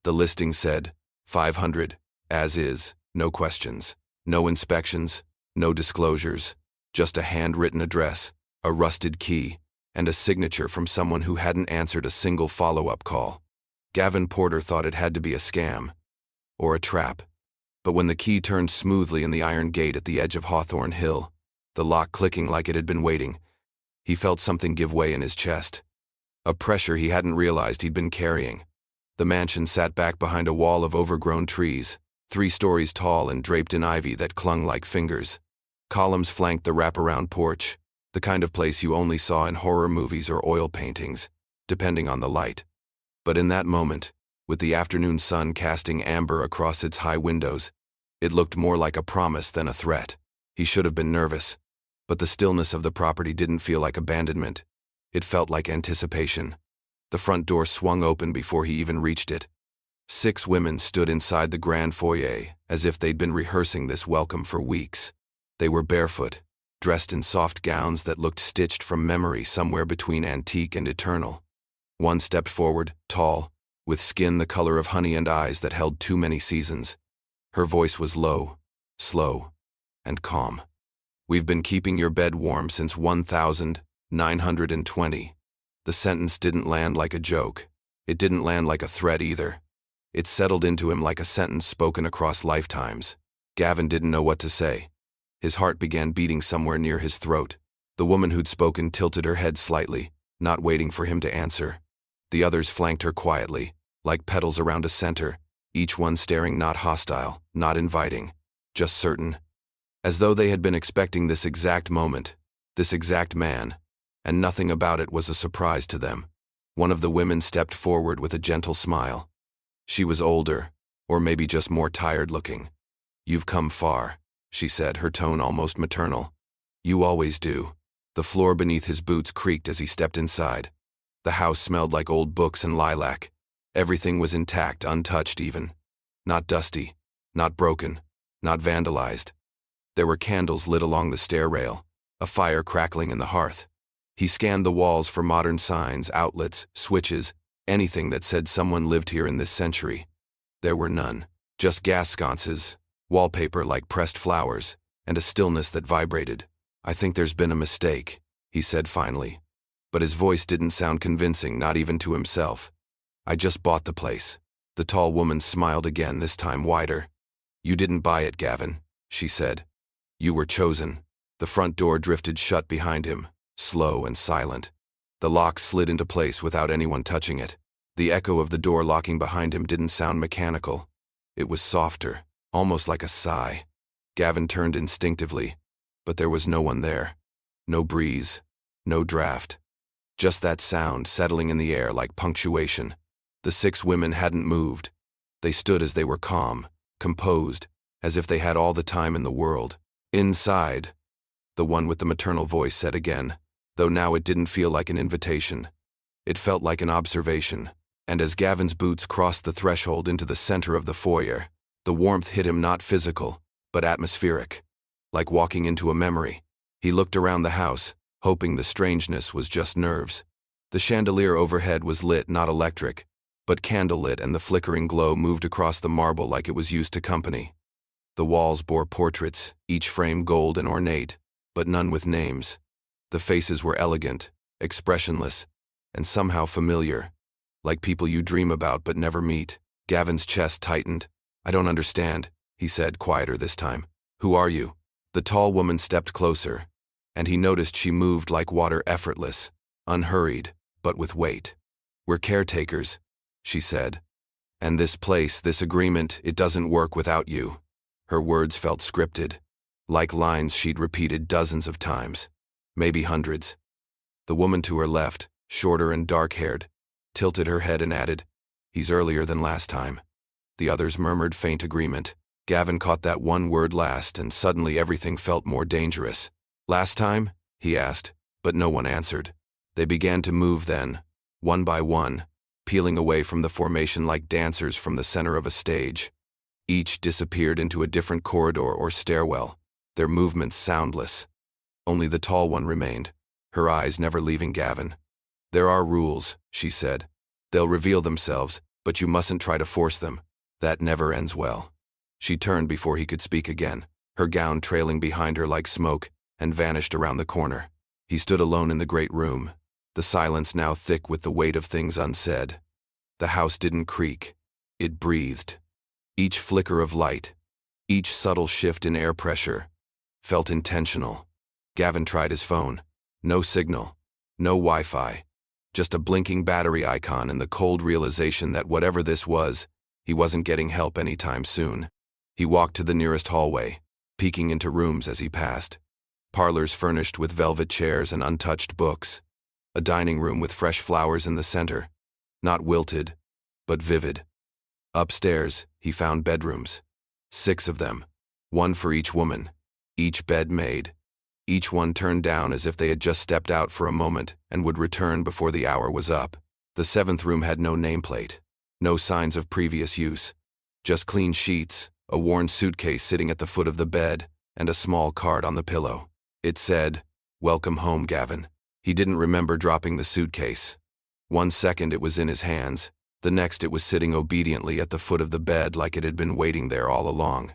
The listing said, 500, as is, no questions, no inspections, no disclosures, just a handwritten address, a rusted key, and a signature from someone who hadn't answered a single follow-up call. Gavin Porter thought it had to be a scam, or a trap. But when the key turned smoothly in the iron gate at the edge of Hawthorne Hill, the lock clicking like it had been waiting, he felt something give way in his chest. A pressure he hadn't realized he'd been carrying. The mansion sat back behind a wall of overgrown trees, 3 stories tall and draped in ivy that clung like fingers. Columns flanked the wraparound porch, the kind of place you only saw in horror movies or oil paintings, depending on the light. But in that moment, with the afternoon sun casting amber across its high windows, it looked more like a promise than a threat. He should have been nervous, but the stillness of the property didn't feel like abandonment. It felt like anticipation. The front door swung open before he even reached it. 6 women stood inside the grand foyer, as if they'd been rehearsing this welcome for weeks. They were barefoot, dressed in soft gowns that looked stitched from memory somewhere between antique and eternal. One stepped forward, tall, with skin the color of honey and eyes that held too many seasons. Her voice was low, slow, and calm. "We've been keeping your bed warm since 1920. The sentence didn't land like a joke. It didn't land like a threat either. It settled into him like a sentence spoken across lifetimes. Gavin didn't know what to say. His heart began beating somewhere near his throat. The woman who'd spoken tilted her head slightly, not waiting for him to answer. The others flanked her quietly, like petals around a center, each one staring not hostile, not inviting, just certain. As though they had been expecting this exact moment, this exact man, and nothing about it was a surprise to them. One of the women stepped forward with a gentle smile. She was older, or maybe just more tired-looking. "You've come far," she said, her tone almost maternal. "You always do." The floor beneath his boots creaked as he stepped inside. The house smelled like old books and lilac. Everything was intact, untouched even. Not dusty, not broken, not vandalized. There were candles lit along the stair rail, a fire crackling in the hearth. He scanned the walls for modern signs, outlets, switches, anything that said someone lived here in this century. There were none. Just gas sconces, wallpaper like pressed flowers, and a stillness that vibrated. "I think there's been a mistake," he said finally. But his voice didn't sound convincing, not even to himself. "I just bought the place." The tall woman smiled again, this time wider. "You didn't buy it, Gavin," she said. "You were chosen." The front door drifted shut behind him, slow and silent. The lock slid into place without anyone touching it. The echo of the door locking behind him didn't sound mechanical. It was softer, almost like a sigh. Gavin turned instinctively, but there was no one there. No breeze, no draft. Just that sound settling in the air like punctuation. The 6 women hadn't moved. They stood as they were calm, composed, as if they had all the time in the world. "Inside," the one with the maternal voice said again, though now it didn't feel like an invitation. It felt like an observation, and as Gavin's boots crossed the threshold into the center of the foyer, the warmth hit him, not physical, but atmospheric, like walking into a memory. He looked around the house, hoping the strangeness was just nerves. The chandelier overhead was lit, not electric, but candlelit, and the flickering glow moved across the marble like it was used to company. The walls bore portraits, each frame gold and ornate, but none with names. The faces were elegant, expressionless, and somehow familiar, like people you dream about but never meet. Gavin's chest tightened. "I don't understand," he said, quieter this time. "Who are you?" The tall woman stepped closer, and he noticed she moved like water, effortless, unhurried, but with weight. "We're caretakers," she said. "And this place, this agreement, it doesn't work without you." Her words felt scripted, like lines she'd repeated dozens of times, maybe hundreds. The woman to her left, shorter and dark-haired, tilted her head and added, "He's earlier than last time." The others murmured faint agreement. Gavin caught that one word last, and suddenly everything felt more dangerous. "Last time?" he asked, but no one answered. They began to move then, one by one, peeling away from the formation like dancers from the center of a stage. Each disappeared into a different corridor or stairwell, their movements soundless. Only the tall one remained, her eyes never leaving Gavin. "There are rules," she said. "They'll reveal themselves, But you mustn't try to force them. That never ends well. She turned before he could speak again, her gown trailing behind her like smoke, and vanished around the corner. He stood alone in the great room, the silence now thick with the weight of things unsaid. The house didn't creak. It breathed. Each flicker of light, each subtle shift in air pressure, felt intentional. Gavin tried his phone. No signal. No Wi-Fi. Just a blinking battery icon and the cold realization that whatever this was, he wasn't getting help anytime soon. He walked to the nearest hallway, peeking into rooms as he passed. Parlors furnished with velvet chairs and untouched books. A dining room with fresh flowers in the center. Not wilted, but vivid. Upstairs, he found bedrooms. 6 of them. 1 for each woman. Each bed made. Each one turned down as if they had just stepped out for a moment and would return before the hour was up. The 7th room had no nameplate. No signs of previous use. Just clean sheets, a worn suitcase sitting at the foot of the bed, and a small card on the pillow. It said, "Welcome home, Gavin." He didn't remember dropping the suitcase. 1 second it was in his hands. The next it was sitting obediently at the foot of the bed like it had been waiting there all along.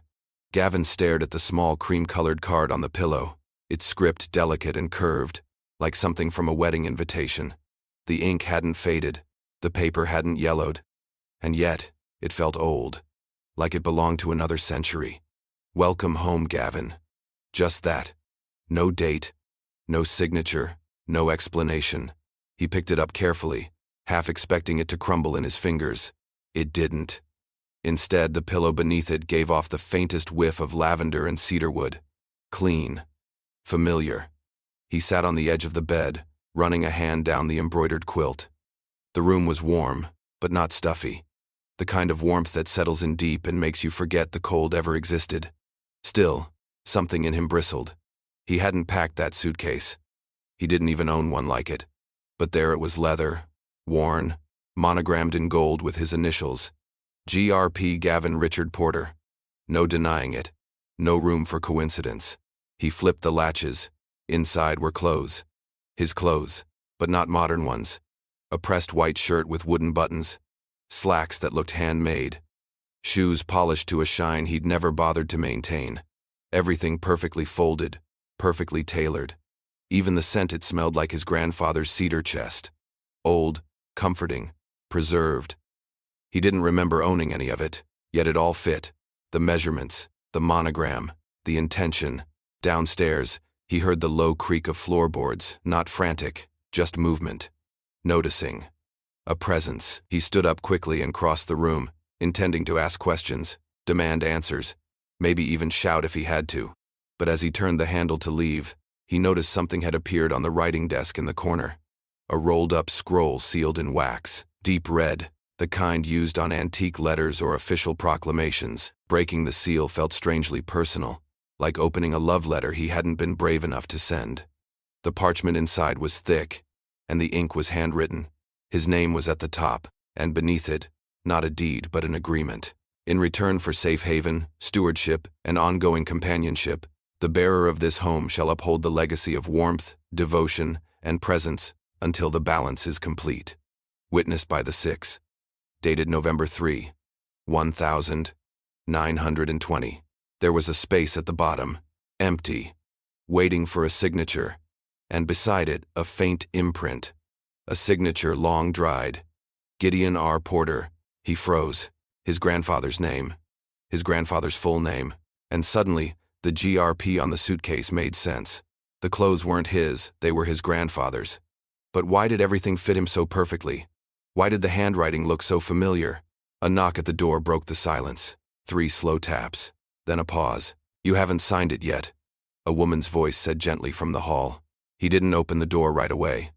Gavin stared at the small cream-colored card on the pillow, its script delicate and curved, like something from a wedding invitation. The ink hadn't faded, the paper hadn't yellowed, and yet it felt old, like it belonged to another century. Welcome home, Gavin. Just that. No date, no signature, no explanation. He picked it up carefully, half expecting it to crumble in his fingers. It didn't. Instead, the pillow beneath it gave off the faintest whiff of lavender and cedarwood. Clean. Familiar. He sat on the edge of the bed, running a hand down the embroidered quilt. The room was warm, but not stuffy. The kind of warmth that settles in deep and makes you forget the cold ever existed. Still, something in him bristled. He hadn't packed that suitcase. He didn't even own one like it. But there it was, leather, worn, monogrammed in gold with his initials. GRP Gavin Richard Porter. No denying it. No room for coincidence. He flipped the latches. Inside were clothes. His clothes, but not modern ones. A pressed white shirt with wooden buttons. Slacks that looked handmade. Shoes polished to a shine he'd never bothered to maintain. Everything perfectly folded, perfectly tailored. Even the scent, it smelled like his grandfather's cedar chest. Old, comforting, preserved. He didn't remember owning any of it, yet it all fit. The measurements, the monogram, the intention. Downstairs, he heard the low creak of floorboards, not frantic, just movement. Noticing. A presence. He stood up quickly and crossed the room, intending to ask questions, demand answers, maybe even shout if he had to. But as he turned the handle to leave, he noticed something had appeared on the writing desk in the corner. A rolled-up scroll sealed in wax, deep red, the kind used on antique letters or official proclamations. Breaking the seal felt strangely personal, like opening a love letter he hadn't been brave enough to send. The parchment inside was thick, and the ink was handwritten. His name was at the top, and beneath it, not a deed but an agreement. In return for safe haven, stewardship, and ongoing companionship, the bearer of this home shall uphold the legacy of warmth, devotion, and presence until the balance is complete. Witnessed by the 6. Dated November 3, 1920. There was a space at the bottom, empty, waiting for a signature, and beside it, a faint imprint. A signature long dried. Gideon R. Porter. He froze. His grandfather's name. His grandfather's full name. And suddenly, the GRP on the suitcase made sense. The clothes weren't his, they were his grandfather's. But why did everything fit him so perfectly? Why did the handwriting look so familiar? A knock at the door broke the silence. 3 slow taps. Then a pause. "You haven't signed it yet," a woman's voice said gently from the hall. He didn't open the door right away.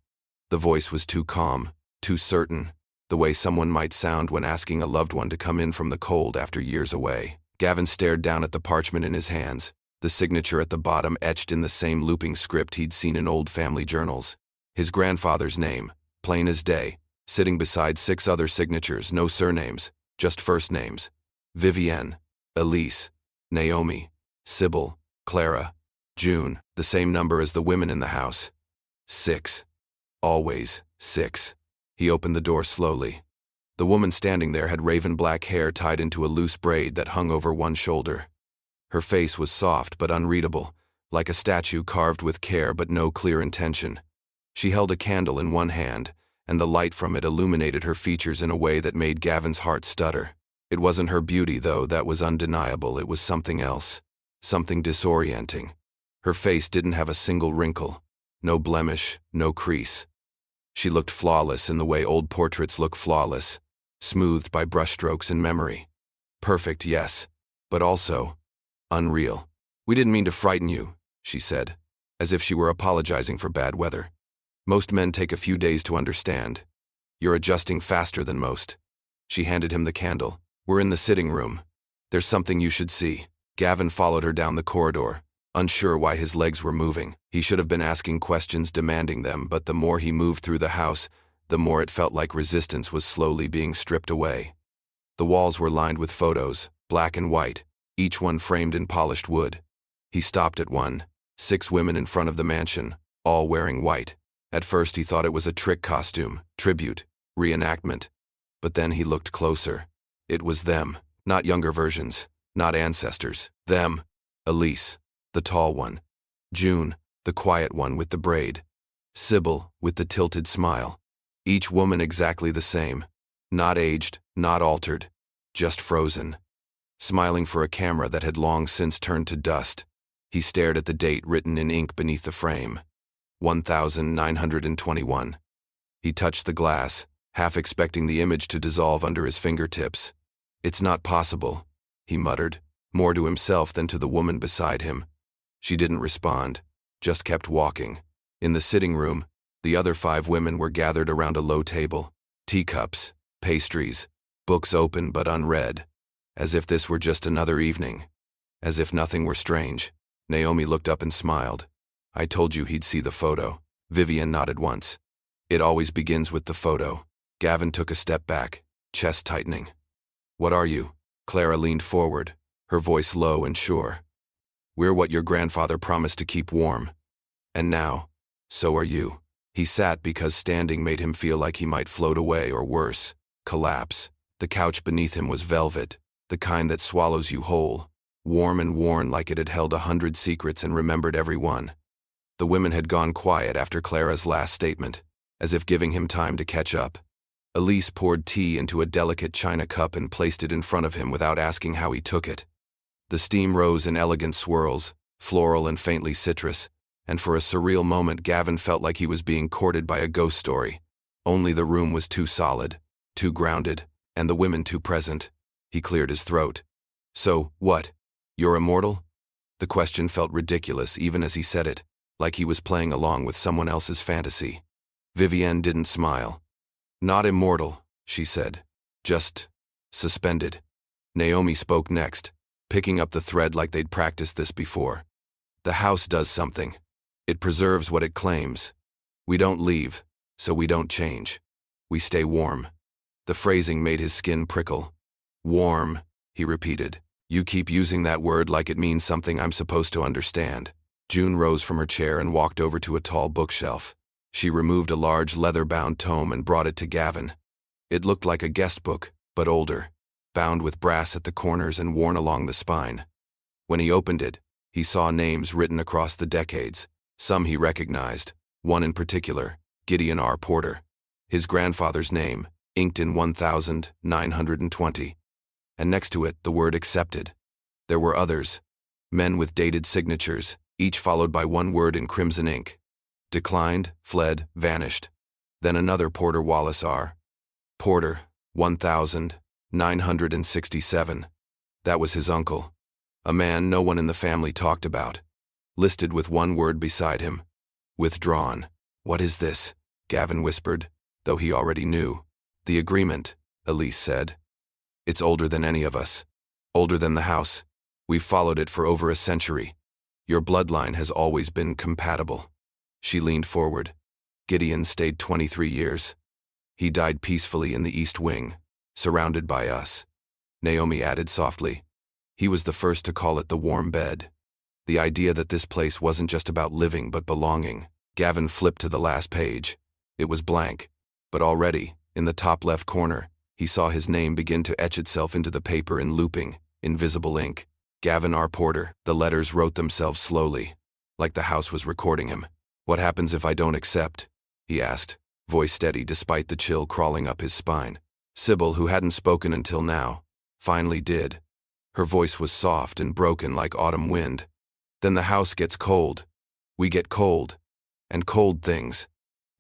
The voice was too calm, too certain, the way someone might sound when asking a loved one to come in from the cold after years away. Gavin stared down at the parchment in his hands, the signature at the bottom etched in the same looping script he'd seen in old family journals. His grandfather's name, plain as day, sitting beside 6 other signatures, no surnames, just first names. Vivienne, Elise, Naomi, Sybil, Clara, June, the same number as the women in the house. 6. Always 6. He opened the door slowly. The woman standing there had raven black hair tied into a loose braid that hung over one shoulder. Her face was soft but unreadable, like a statue carved with care but no clear intention. She held a candle in one hand, and the light from it illuminated her features in a way that made Gavin's heart stutter. It wasn't her beauty, though, that was undeniable. It was something else, something disorienting. Her face didn't have a single wrinkle, no blemish, no crease. She looked flawless in the way old portraits look flawless, smoothed by brushstrokes and memory. Perfect, yes, but also unreal. "We didn't mean to frighten you," she said, as if she were apologizing for bad weather. "Most men take a few days to understand. You're adjusting faster than most." She handed him the candle. "We're in the sitting room. There's something you should see." Gavin followed her down the corridor, unsure why his legs were moving. He should have been asking questions, demanding them, but the more he moved through the house, the more it felt like resistance was slowly being stripped away. The walls were lined with photos, black and white, each one framed in polished wood. He stopped at one, 6 women in front of the mansion, all wearing white. At first he thought it was a trick costume, tribute, reenactment. But then he looked closer. It was them, not younger versions, not ancestors. Them. Elise, the tall one. June, the quiet one with the braid. Sybil, with the tilted smile. Each woman exactly the same. Not aged, not altered, just frozen. Smiling for a camera that had long since turned to dust. He stared at the date written in ink beneath the frame. 1921. He touched the glass, half expecting the image to dissolve under his fingertips. "It's not possible," he muttered, more to himself than to the woman beside him. She didn't respond, just kept walking. In the sitting room, the other 5 women were gathered around a low table. Teacups, pastries, books open but unread. As if this were just another evening. As if nothing were strange. Naomi looked up and smiled. "I told you he'd see the photo." Vivian nodded once. "It always begins with the photo." Gavin took a step back, chest tightening. "What are you?" Clara leaned forward, her voice low and sure. "We're what your grandfather promised to keep warm. And now, so are you." He sat because standing made him feel like he might float away or worse, collapse. The couch beneath him was velvet, the kind that swallows you whole, warm and worn like it had held 100 secrets and remembered every one. The women had gone quiet after Clara's last statement, as if giving him time to catch up. Elise poured tea into a delicate china cup and placed it in front of him without asking how he took it. The steam rose in elegant swirls, floral and faintly citrus, and for a surreal moment Gavin felt like he was being courted by a ghost story. Only the room was too solid, too grounded, and the women too present. He cleared his throat. "So, what? You're immortal?" The question felt ridiculous even as he said it, like he was playing along with someone else's fantasy. Vivienne didn't smile. "Not immortal," she said. "Just suspended." Naomi spoke next, picking up the thread like they'd practiced this before. "The house does something. It preserves what it claims. We don't leave, so we don't change. We stay warm." The phrasing made his skin prickle. "Warm," he repeated. "You keep using that word like it means something I'm supposed to understand." June rose from her chair and walked over to a tall bookshelf. She removed a large leather-bound tome and brought it to Gavin. It looked like a guest book, but older, bound with brass at the corners and worn along the spine. When he opened it, he saw names written across the decades. Some he recognized, one in particular, Gideon R. Porter. His grandfather's name, inked in 1920. And next to it, the word accepted. There were others, men with dated signatures, each followed by one word in crimson ink. Declined, fled, vanished. Then another Porter Wallace R. Porter, 1967. That was his uncle. A man no one in the family talked about. Listed with one word beside him. Withdrawn. "What is this?" Gavin whispered, though he already knew. "The agreement," Elise said. "It's older than any of us. Older than the house. We've followed it for over a century. Your bloodline has always been compatible." She leaned forward. "Gideon stayed 23 years. He died peacefully in the East Wing, surrounded by us." Naomi added softly. "He was the first to call it the warm bed." The idea that this place wasn't just about living but belonging. Gavin flipped to the last page. It was blank, but already, in the top left corner, He saw his name begin to etch itself into the paper in looping, invisible ink. Gavin R. Porter. The letters wrote themselves slowly, like the house was recording him. "What happens if I don't accept?" he asked, voice steady despite the chill crawling up his spine. Sybil, who hadn't spoken until now, finally did. Her voice was soft and broken like autumn wind. "Then the house gets cold. We get cold. And cold things.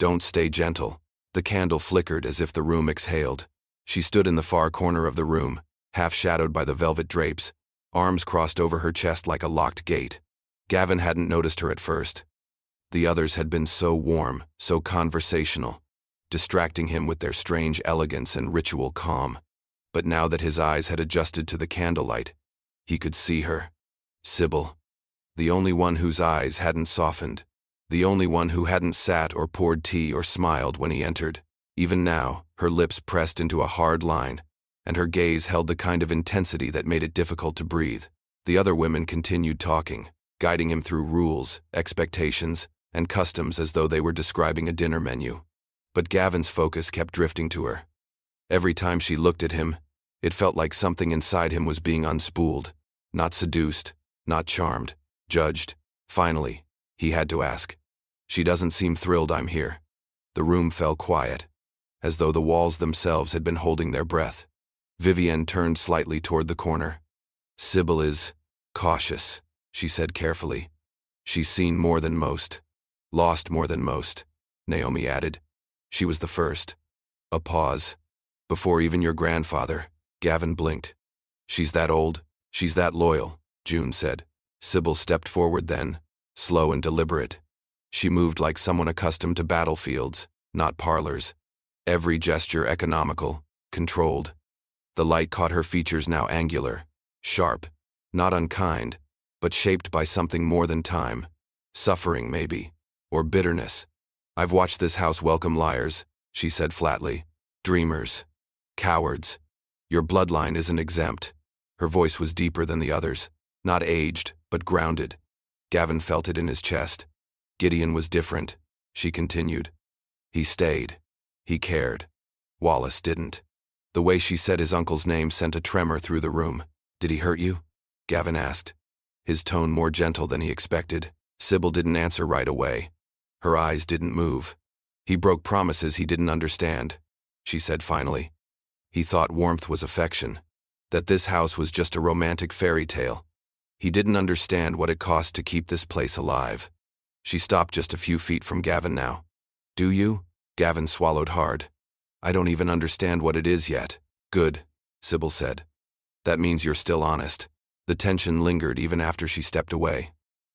Don't stay gentle." The candle flickered as if the room exhaled. She stood in the far corner of the room, half shadowed by the velvet drapes, arms crossed over her chest like a locked gate. Gavin hadn't noticed her at first. The others had been so warm, so conversational, distracting him with their strange elegance and ritual calm. But now that his eyes had adjusted to the candlelight, he could see her. Sybil. The only one whose eyes hadn't softened. The only one who hadn't sat or poured tea or smiled when he entered. Even now, her lips pressed into a hard line, and her gaze held the kind of intensity that made it difficult to breathe. The other women continued talking, guiding him through rules, expectations, and customs as though they were describing a dinner menu. But Gavin's focus kept drifting to her. Every time she looked at him, it felt like something inside him was being unspooled, not seduced, not charmed, judged. Finally, he had to ask. "She doesn't seem thrilled I'm here." The room fell quiet, as though the walls themselves had been holding their breath. Vivienne turned slightly toward the corner. "Sybil is cautious," she said carefully. "She's seen more than most. Lost more than most," Naomi added. "She was the first." A pause. "Before even your grandfather," Gavin blinked. "She's that old, she's that loyal," June said. Sybil stepped forward then, slow and deliberate. She moved like someone accustomed to battlefields, not parlors. Every gesture economical, controlled. The light caught her features now angular, sharp, not unkind, but shaped by something more than time. Suffering, maybe, or bitterness. "I've watched this house welcome liars," she said flatly. "Dreamers. Cowards. Your bloodline isn't exempt." Her voice was deeper than the others, not aged, but grounded. Gavin felt it in his chest. "Gideon was different," she continued. "He stayed. He cared. Wallace didn't." The way she said his uncle's name sent a tremor through the room. "Did he hurt you?" Gavin asked, his tone more gentle than he expected. Sybil didn't answer right away. Her eyes didn't move. "He broke promises he didn't understand," she said finally. "He thought warmth was affection, that this house was just a romantic fairy tale. He didn't understand what it cost to keep this place alive." She stopped just a few feet from Gavin now. "Do you?" Gavin swallowed hard. "I don't even understand what it is yet." "Good," Sybil said. "That means you're still honest." The tension lingered even after she stepped away.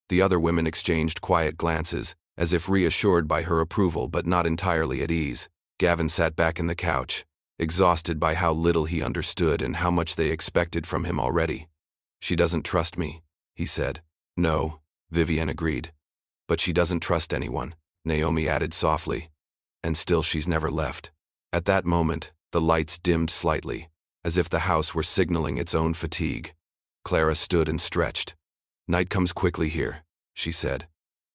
The other women exchanged quiet glances, as if reassured by her approval but not entirely at ease. Gavin sat back in the couch, exhausted by how little he understood and how much they expected from him already. "She doesn't trust me," he said. "No," Vivienne agreed. "But she doesn't trust anyone," Naomi added softly. "And still she's never left." At that moment, the lights dimmed slightly, as if the house were signaling its own fatigue. Clara stood and stretched. "Night comes quickly here," she said.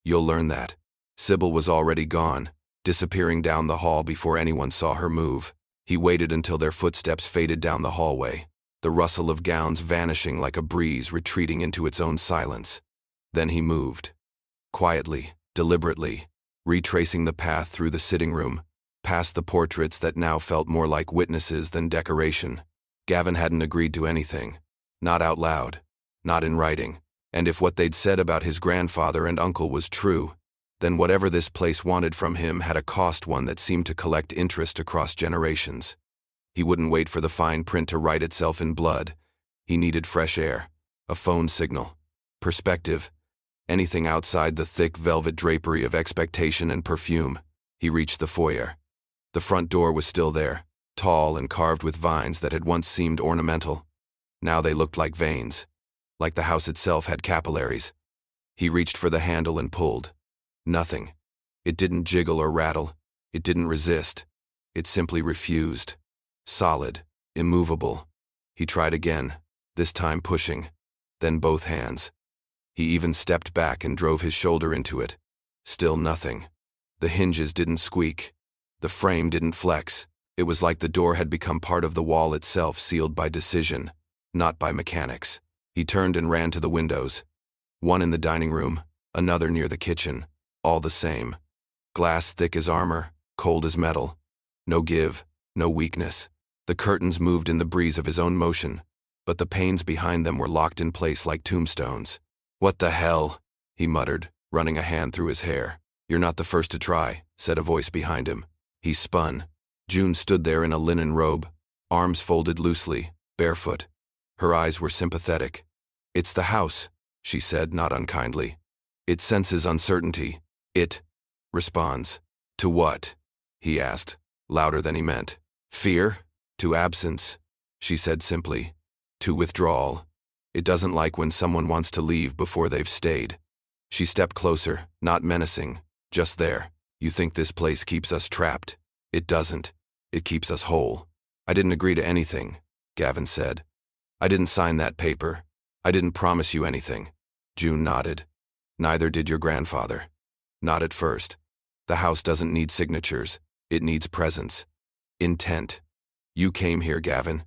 "You'll learn that." Sybil was already gone, disappearing down the hall before anyone saw her move. He waited until their footsteps faded down the hallway, the rustle of gowns vanishing like a breeze retreating into its own silence. Then he moved. Quietly, deliberately, retracing the path through the sitting room, past the portraits that now felt more like witnesses than decoration. Gavin hadn't agreed to anything. Not out loud. Not in writing. And if what they'd said about his grandfather and uncle was true, then whatever this place wanted from him had a cost, one that seemed to collect interest across generations. He wouldn't wait for the fine print to write itself in blood. He needed fresh air, a phone signal, perspective, anything outside the thick velvet drapery of expectation and perfume. He reached the foyer. The front door was still there, tall and carved with vines that had once seemed ornamental. Now they looked like veins, like the house itself had capillaries. He reached for the handle and pulled. Nothing. It didn't jiggle or rattle. It didn't resist. It simply refused. Solid, immovable. He tried again, this time pushing, then both hands. He even stepped back and drove his shoulder into it. Still nothing. The hinges didn't squeak. The frame didn't flex. It was like the door had become part of the wall itself, sealed by decision, not by mechanics. He turned and ran to the windows. One in the dining room, another near the kitchen, all the same. Glass thick as armor, cold as metal. No give, no weakness. The curtains moved in the breeze of his own motion, but the panes behind them were locked in place like tombstones. "What the hell?" he muttered, running a hand through his hair. "You're not the first to try," said a voice behind him. He spun. June stood there in a linen robe, arms folded loosely, barefoot. Her eyes were sympathetic. "It's the house," she said, not unkindly. "It senses uncertainty. It responds." "To what?" he asked, louder than he meant. "Fear? To absence," she said simply. "To withdrawal. It doesn't like when someone wants to leave before they've stayed." She stepped closer, not menacing, just there. "You think this place keeps us trapped? It doesn't. It keeps us whole." "I didn't agree to anything," Gavin said. "I didn't sign that paper. I didn't promise you anything." June nodded. "Neither did your grandfather. Not at first. The house doesn't need signatures. It needs presence. Intent. You came here, Gavin.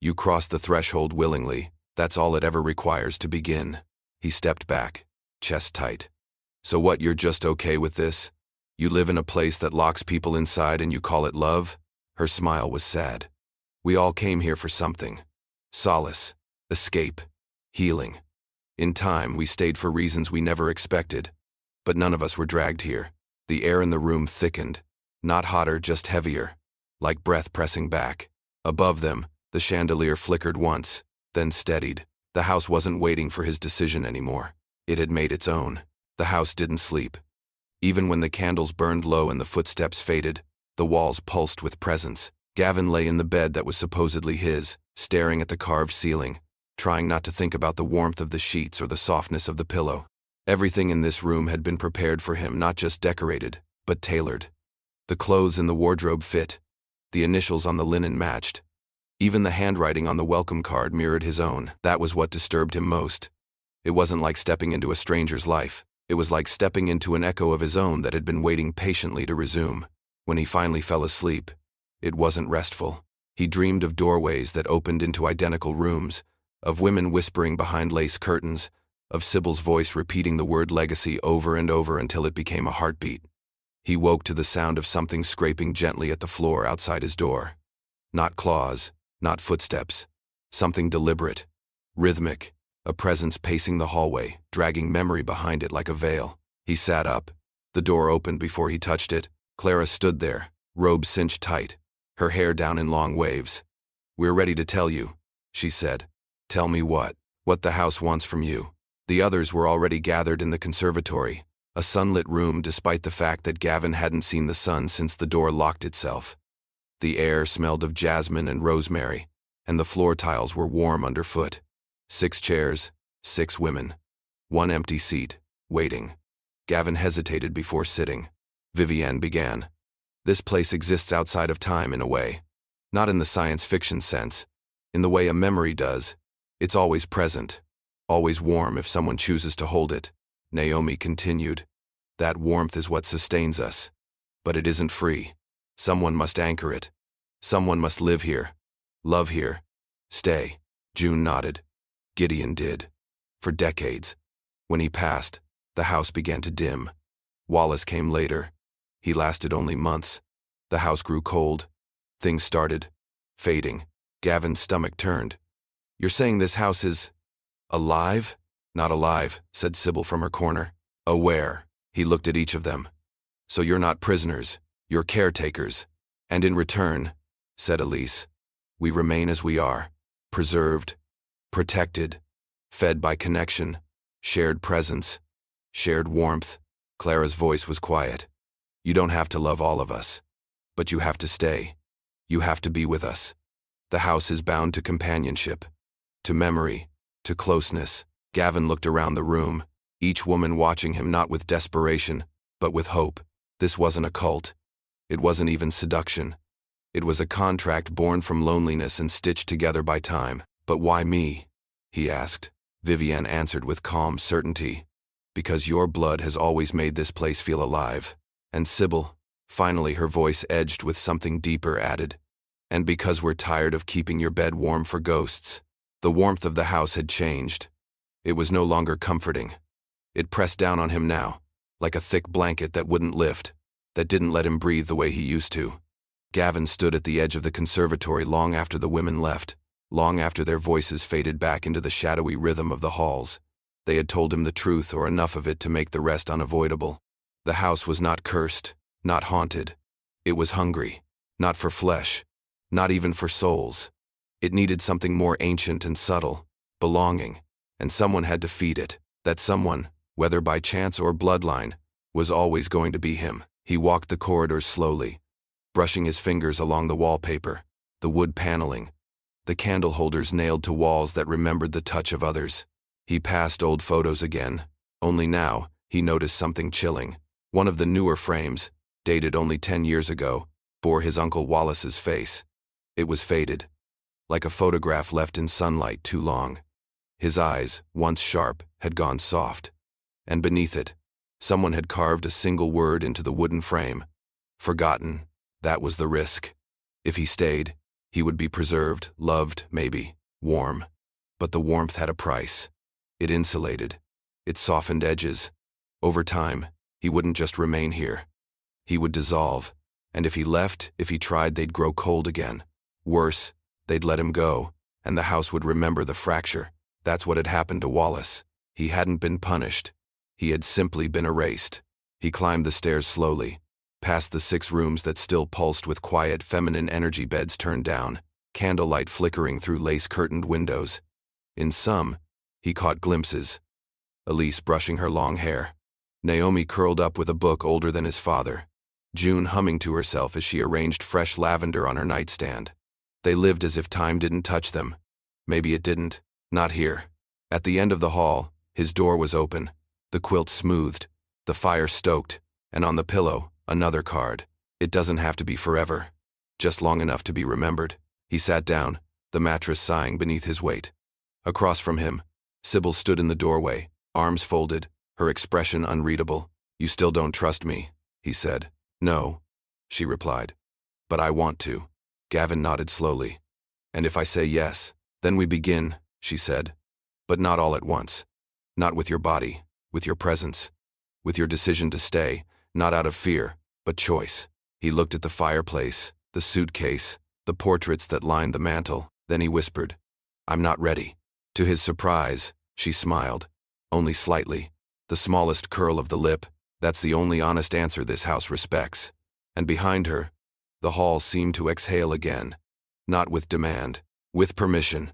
You crossed the threshold willingly. That's all it ever requires to begin." He stepped back, chest tight. "So what, you're just okay with this? You live in a place that locks people inside and you call it love?" Her smile was sad. "We all came here for something. Solace, escape, healing. In time, we stayed for reasons we never expected. But none of us were dragged here." The air in the room thickened. Not hotter, just heavier, like breath pressing back. Above them, the chandelier flickered once, then steadied. The house wasn't waiting for his decision anymore. It had made its own. The house didn't sleep. Even when the candles burned low and the footsteps faded, the walls pulsed with presence. Gavin lay in the bed that was supposedly his, staring at the carved ceiling, trying not to think about the warmth of the sheets or the softness of the pillow. Everything in this room had been prepared for him, not just decorated, but tailored. The clothes in the wardrobe fit. The initials on the linen matched. Even the handwriting on the welcome card mirrored his own. That was what disturbed him most. It wasn't like stepping into a stranger's life. It was like stepping into an echo of his own that had been waiting patiently to resume. When he finally fell asleep, it wasn't restful. He dreamed of doorways that opened into identical rooms, of women whispering behind lace curtains, of Sybil's voice repeating the word legacy over and over until it became a heartbeat. He woke to the sound of something scraping gently at the floor outside his door. Not claws, not footsteps. Something deliberate, rhythmic, a presence pacing the hallway, dragging memory behind it like a veil. He sat up. The door opened before he touched it. Clara stood there, robe cinched tight, her hair down in long waves. "We're ready to tell you," she said. "Tell me what? What the house wants from you." The others were already gathered in the conservatory, a sunlit room despite the fact that Gavin hadn't seen the sun since the door locked itself. The air smelled of jasmine and rosemary, and the floor tiles were warm underfoot. 6 chairs, 6 women. 1 empty seat, waiting. Gavin hesitated before sitting. Vivienne began. "This place exists outside of time in a way. Not in the science fiction sense. In the way a memory does. It's always present. Always warm if someone chooses to hold it." Naomi continued. "That warmth is what sustains us. But it isn't free. Someone must anchor it. Someone must live here. Love here. Stay." June nodded. Gideon did. For decades. When he passed, the house began to dim. Wallace came later. He lasted only months. The house grew cold. Things started fading. Gavin's stomach turned. "You're saying this house is alive?" "Not alive," said Sybil from her corner. "Aware." He looked at each of them. "So you're not prisoners. You're caretakers. And in return," said Elise, "we remain as we are. Preserved. Protected. Fed by connection. Shared presence. Shared warmth." Clara's voice was quiet. "You don't have to love all of us. But you have to stay. You have to be with us. The house is bound to companionship. To memory. To closeness." Gavin looked around the room, each woman watching him not with desperation, but with hope. This wasn't a cult. It wasn't even seduction. It was a contract born from loneliness and stitched together by time. "But why me?" he asked. Vivienne answered with calm certainty. "Because your blood has always made this place feel alive." And Sybil, finally her voice edged with something deeper, added, And because we're tired of keeping your bed warm for ghosts. The warmth of the house had changed. It was no longer comforting. It pressed down on him now, like a thick blanket that wouldn't lift, that didn't let him breathe the way he used to. Gavin stood at the edge of the conservatory long after the women left, long after their voices faded back into the shadowy rhythm of the halls. They had told him the truth or enough of it to make the rest unavoidable. The house was not cursed, not haunted. It was hungry, not for flesh, not even for souls. It needed something more ancient and subtle, belonging, and someone had to feed it. That someone, whether by chance or bloodline, was always going to be him. He walked the corridors slowly, brushing his fingers along the wallpaper, the wood paneling, the candle holders nailed to walls that remembered the touch of others. He passed old photos again, only now he noticed something chilling. One of the newer frames, dated only 10 years ago, bore his Uncle Wallace's face. It was faded, like a photograph left in sunlight too long. His eyes, once sharp, had gone soft. And beneath it, someone had carved a single word into the wooden frame. Forgotten. That was the risk. If he stayed, he would be preserved, loved, maybe, warm. But the warmth had a price. It insulated. It softened edges. Over time, he wouldn't just remain here. He would dissolve. And if he left, if he tried, they'd grow cold again. Worse, they'd let him go, and the house would remember the fracture. That's what had happened to Wallace. He hadn't been punished. He had simply been erased. He climbed the stairs slowly, past the 6 rooms that still pulsed with quiet feminine energy, beds turned down, candlelight flickering through lace-curtained windows. In some, he caught glimpses. Elise brushing her long hair. Naomi curled up with a book older than his father. June humming to herself as she arranged fresh lavender on her nightstand. They lived as if time didn't touch them. Maybe it didn't. Not here. At the end of the hall, his door was open, the quilt smoothed, the fire stoked, and on the pillow, another card. It doesn't have to be forever. Just long enough to be remembered. He sat down, the mattress sighing beneath his weight. Across from him, Sybil stood in the doorway, arms folded, her expression unreadable. "You still don't trust me," he said. "No," she replied. "But I want to." Gavin nodded slowly. "And if I say yes, then we begin," she said. "But not all at once. Not with your body, with your presence, with your decision to stay, not out of fear, but choice." He looked at the fireplace, the suitcase, the portraits that lined the mantel. Then he whispered, "I'm not ready." To his surprise, she smiled, only slightly, the smallest curl of the lip. That's the only honest answer this house respects. And behind her, the hall seemed to exhale again, not with demand, with permission.